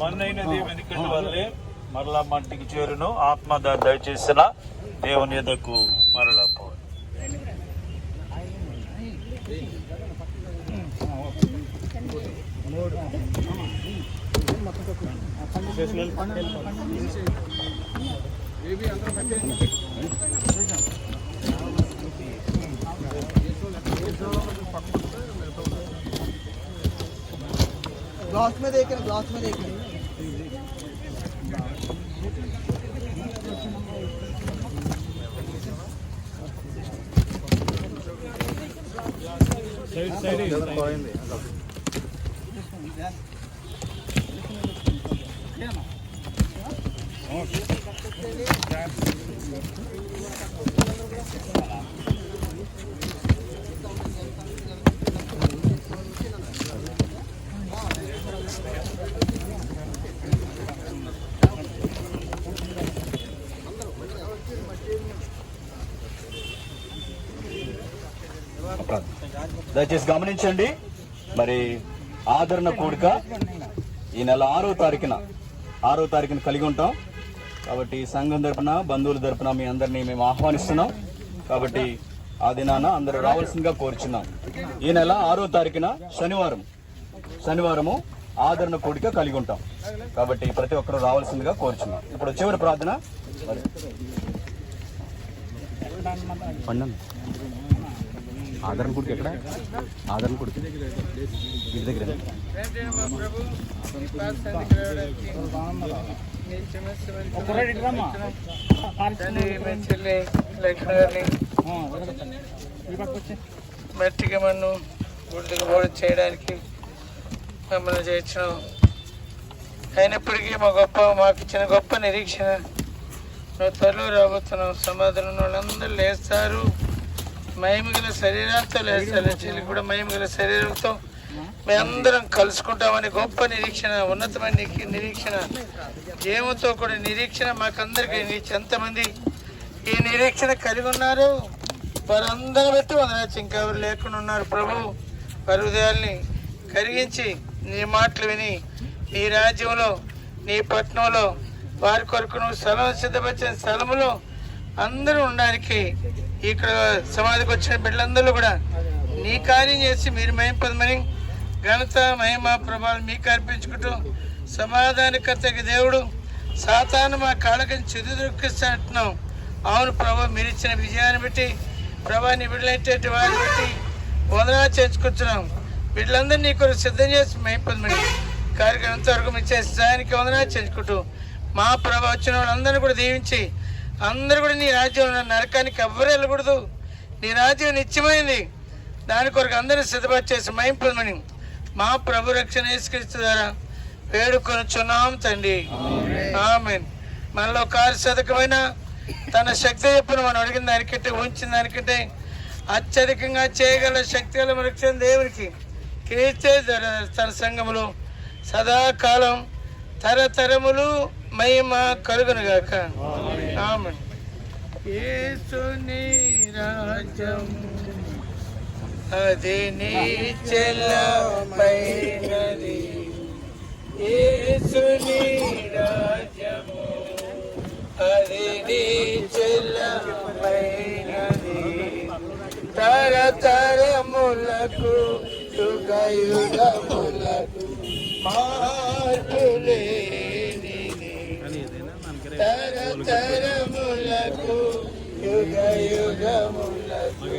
మన్నైనది వెనుకటి వల్లే మరలా మట్టికి చేరును, ఆత్మ దయచేసిన దేవుని ఎద్దకు మరలా పో. ग्लास में देख ग्लास में देख దయచేసి గమనించండి. మరి ఆదరణ కూడిక ఈ నెల 6వ తారీఖున కలిగి ఉంటాం. కాబట్టి సంఘం తరపున, బంధువుల తరపున మీ అందరినీ మేము ఆహ్వానిస్తున్నాం. కాబట్టి ఆ దినాన అందరూ రావాల్సిందిగా కోరుచున్నాం. ఈ నెల 6వ తారీఖున శనివారము ఆదరణ కూడిక కలిగి ఉంటాం. కాబట్టి ప్రతి ఒక్కరూ రావాల్సిందిగా కోరుచున్నాం. ఇప్పుడు చివరి ప్రార్థన. ఆదరణ కొడుకు ఎక్కడ? ఆదరణ కొడుకు ఇంటి దగ్గర. మట్టికి మన్ను గుడ్డుకు పోటీ చేయడానికి మమ్మల్ని చేర్చడం అయినప్పటికీ మాకు ఇచ్చిన గొప్ప నిరీక్షణ, నువ్వు త్వరలో రాబోతున్నావు. సమాధానం వాళ్ళందరూ లేస్తారు, మహిమగల శరీరాలతో లేస్తారు. చెల్లి కూడా మహిమగల శరీరంతో మేమందరం కలుసుకుంటామని గొప్ప నిరీక్షణ, ఉన్నతమైన నిరీక్షణ, ఏమతో కూడా నిరీక్షణ మాకందరికీ. ఎంతమంది ఈ నిరీక్షణ కలిగి ఉన్నారు వారందరూ బట్టి వందనాలు. ఇంకా ఎవరు లేకుండా ఉన్నారు ప్రభు, వారి హృదయాల్ని కరిగించి నీ మాటలు విని నీ రాజ్యంలో, నీ పట్టణంలో వారి కొరకు నువ్వు స్థలం సిద్ధపరిచిన స్థలములో అందరూ ఉండడానికి ఇక్కడ సమాధికి వచ్చిన బిడ్డలందరూ కూడా నీ కార్యం చేసి మీరు మహింపదమని ఘనత, మహిమ, ప్రభావం మీకు అర్పించుకుంటూ సమాధానకర్తకి దేవుడు సాతాను మా కాళ్ళకి చెదురుక్కిస్తాంటున్నాం. అవును ప్రభు, మీరు ఇచ్చిన విజయాన్ని బట్టి ప్రభా, నీ బిడ్డలైతే వారిని బట్టి వందనాలు చేర్చుకుంటున్నాం. బిడ్డలందరూ నీ కొరకు సిద్ధం చేసి మహింపదమని కార్యక్రమం వరకు మీ చేసేదానికి వందనాలు చేర్చుకుంటూ మా ప్రభా వచ్చిన వాళ్ళందరినీ కూడా దీవించి అందరూ కూడా నీ రాజ్యంలో నరకానికి ఎవ్వరు వెళ్ళకూడదు. నీ రాజ్యం నిత్యమైంది, దాని కొరకు అందరినీ సిద్ధపరిచేసి మహింపదమని మా ప్రభు రక్షణ యేసుక్రీస్తు ద్వారా వేడుకొనుచున్నాం తండ్రి, ఆమేన్. మనలో కార్యసాధకమైన తన శక్తి చెప్పును మనం అడిగిన దానికంటే, ఉంచిన దానికంటే అత్యధికంగా చేయగల శక్తి గల రక్షణ దేవునికి కీర్తి తన సంఘములు సదాకాలం తరతరములు మహిమ కలుగునుగాక, ఆమేన్. యేసుని రాజ్యం అది నిశ్చలమైనది, యేసుని రాజ్యము అది నిశ్చలమైనది, తరతరములకు యుగయుగములకు మార్పులేనిది, తరతరములకు యుగయుగములకు